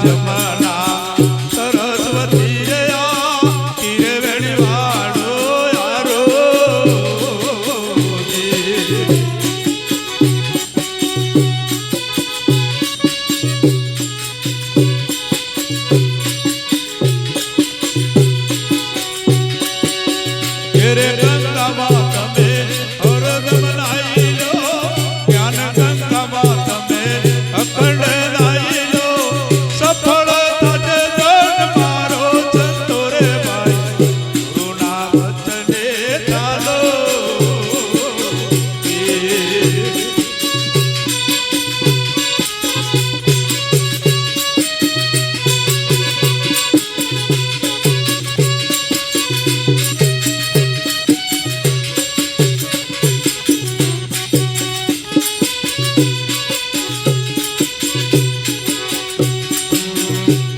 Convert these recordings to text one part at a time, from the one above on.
જમના સરસ્વતી તીરે વેણી વાળો યારો રે ગંગામાં તમે હરદમ નાઈ લો જ્ઞાન ગંગામાં તમે અખંડ નાઈ લો સફળ થશે જન મારો સંતો રે ભાઈ ગુરુના વચને ચાલો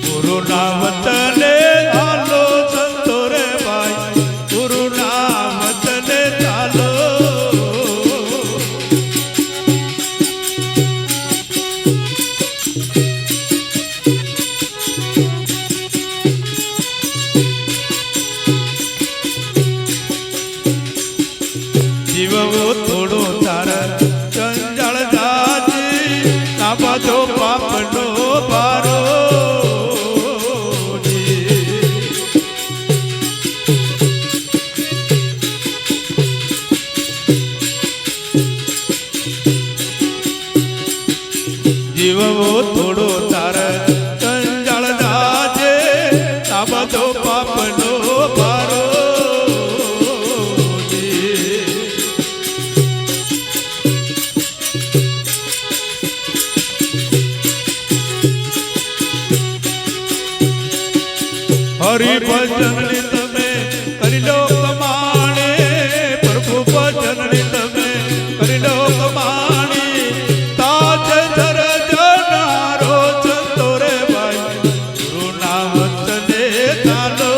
ગુરુના વચને ચાલો સંતો રે ભાઈ ગુરુના વચને ચાલો જીવવો થોડો તાર જંજાળ જાજી ના બાજો પાપનો ભારો જીવવો થોડો તાર જંજાળ જાજે આ બધો પાપનો ભારો હરિ ભજનની તમે કરી લો કમાણે પ્રભુ ભજનની તમે કરી લો કમાણી તાજ ધર જનારો સંતો રે ભાઈ ગુરુના વચને ચાલો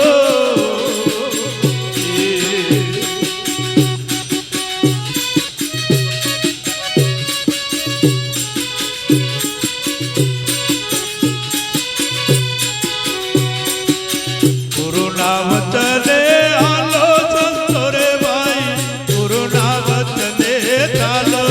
ગુરુના વચને હાલો સંતો રે ભાઈ ગુરુના વચને ચાલો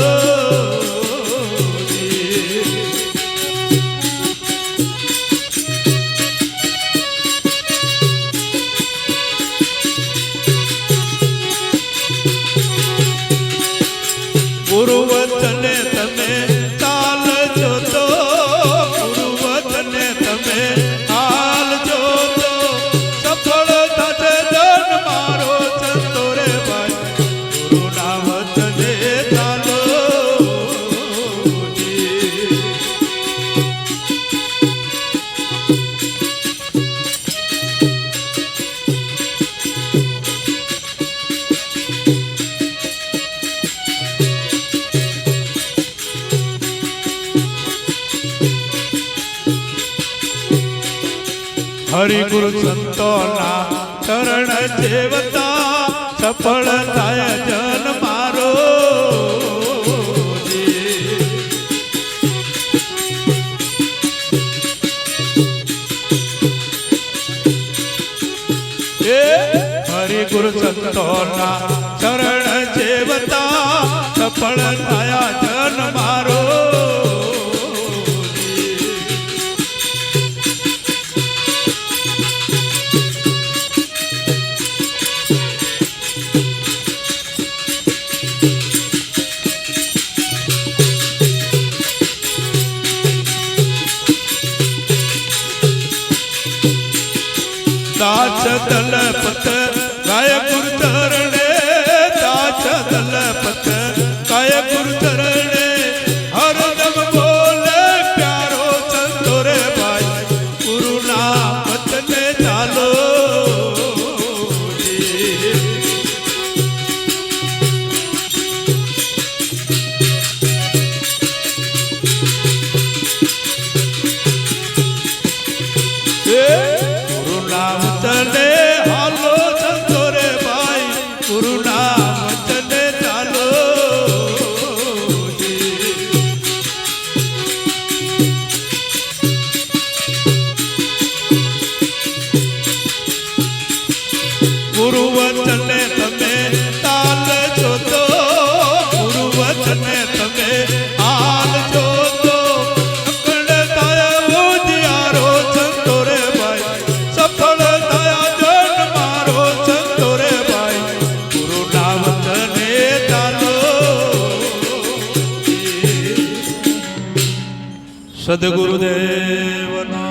ગુરુ વચને તમે ચાલજો તો ગુરુ વચને તમે હાલજો તો સફળ થશે જન મારો સંતો રે ભાઈ ગુરુના વચને ચાલો હરિ ગુરુ સંતોના ચરણ સેવતા સફળ થાય જન મારો હરિ ગુરુ સંતોના ચરણ સેવતા સફળ થયા જન મારો दास दलपत गाय गुरु चरणे दास दलपत गाय गुरु चरणे हरदम बोले प्यारो संतो रे भाई गुरुना वचने चालो गुरुना वचने हालो સદગુરુદેવનો